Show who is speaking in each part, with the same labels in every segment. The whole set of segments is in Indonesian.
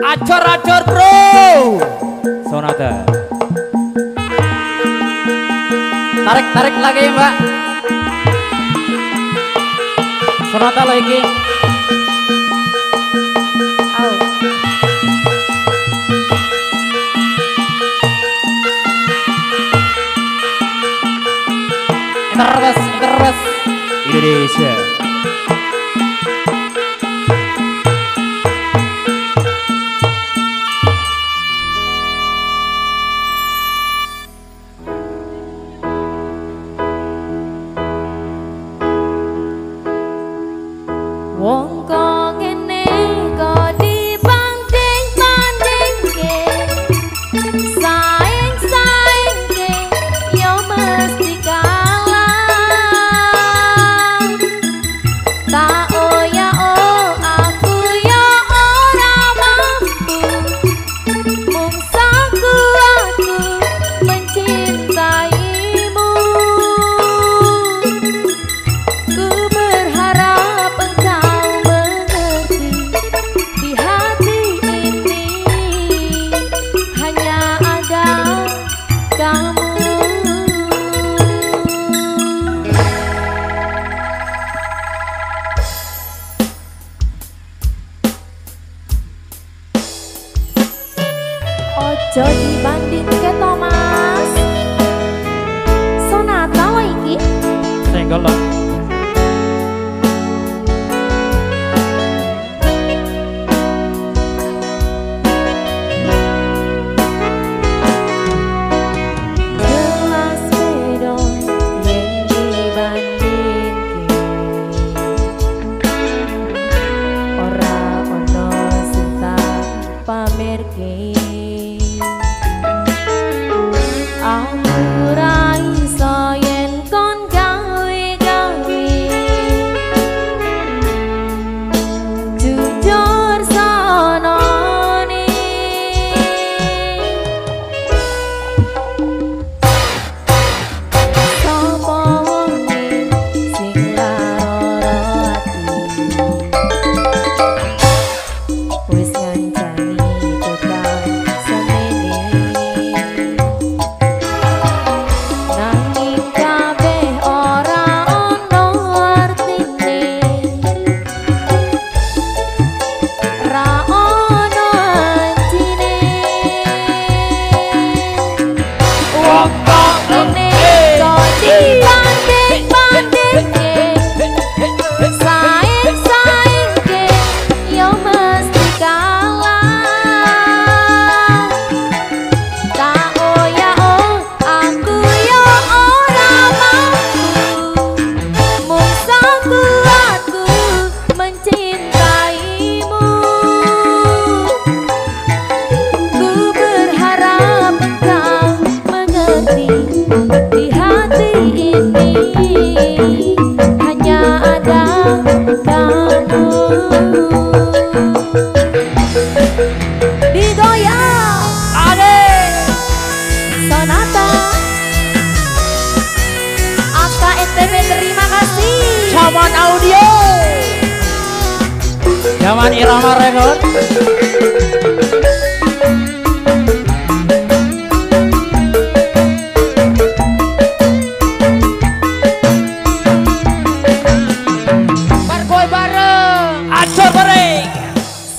Speaker 1: Acor-acor bro. Sonata. Tarik lagi mbak. Sonata lagi. Interbas Indonesia.
Speaker 2: Wong kok ngene kok dibanding-bandingke, saing-saingke yo mesti kalah. Tak oya oh aku yo ora mampu, mung aku mencintaimu. Ku berharap engkau mengerti, di hati ini hanya ada kamu. Ojo dibandingke Thomas, Sonata wae iki.
Speaker 1: Senggol lah.
Speaker 2: Jelas beda yen dibandingke, ora ono sing tak pamerke. Aku ra iso yen kon gawe-gawe, jujur sanane. Sapa wonge sing lara ati, wis ngancani tekan semene. Nanging kabeh ora ono artine, ra ono anjine. Wong kok ngene kok dibanding-bandingke, saing-saingke yo mesti kalah. Tak oya oh aku yo ora mampu, mung sakuatku mencintaimu. Ku berharap engkau mengerti, di hati ini hanya ada kamu. Digoyang Sonata, Aka NTB terima kasih.
Speaker 1: Zaman audio. Zaman irama record. Barboy bareng. Acor bareng.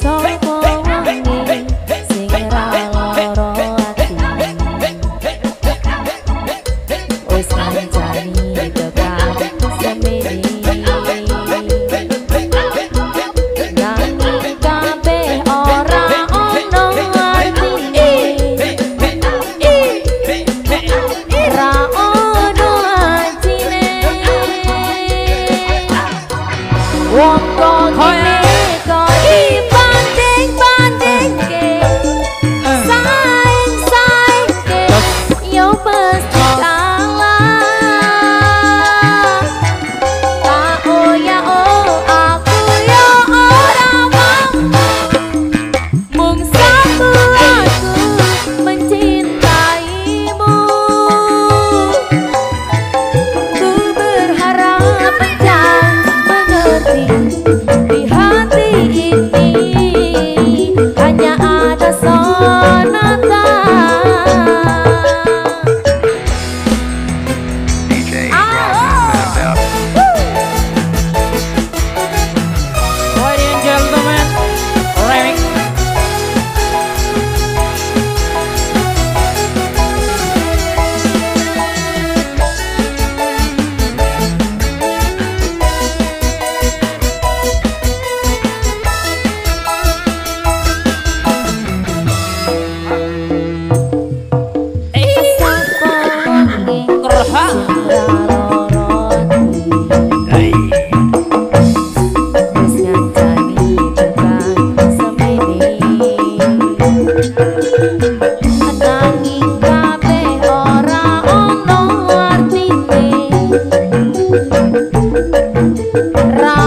Speaker 2: Sapa wonge sing ra lara ati, wis ngancani tekan semene. Nanging kabeh ora ono artine, ra ono anjine. Wong kok ngene kok dibanding-bandingke, saing-saingke yo mesti kalah. Tak oya oh aku yo ora mampu, mung sakuatku mencintaimu. Ku berharap engkau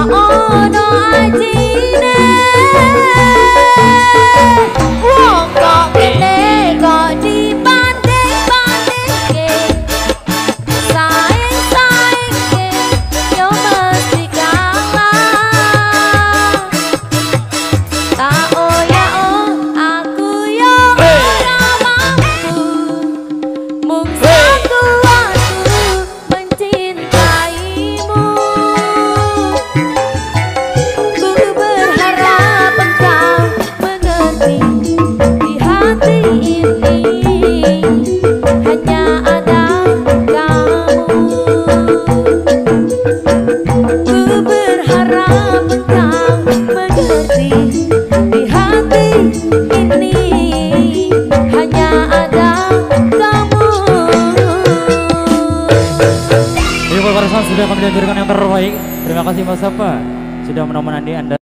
Speaker 2: ono ajine wong kok kene kok dibanding-bandingke saing-saingke yo mesti kalah tak aku yo ora mampu mung sekuatku mencintaimu ku berharap engkau mengerti di hati ini hanya ada kamu ku berharap engkau mengerti di hati ini hanya ada kamu.
Speaker 1: Terima kasih sudah kami hadirkan yang terbaik. Terima kasih Mas Safa sudah menemani Anda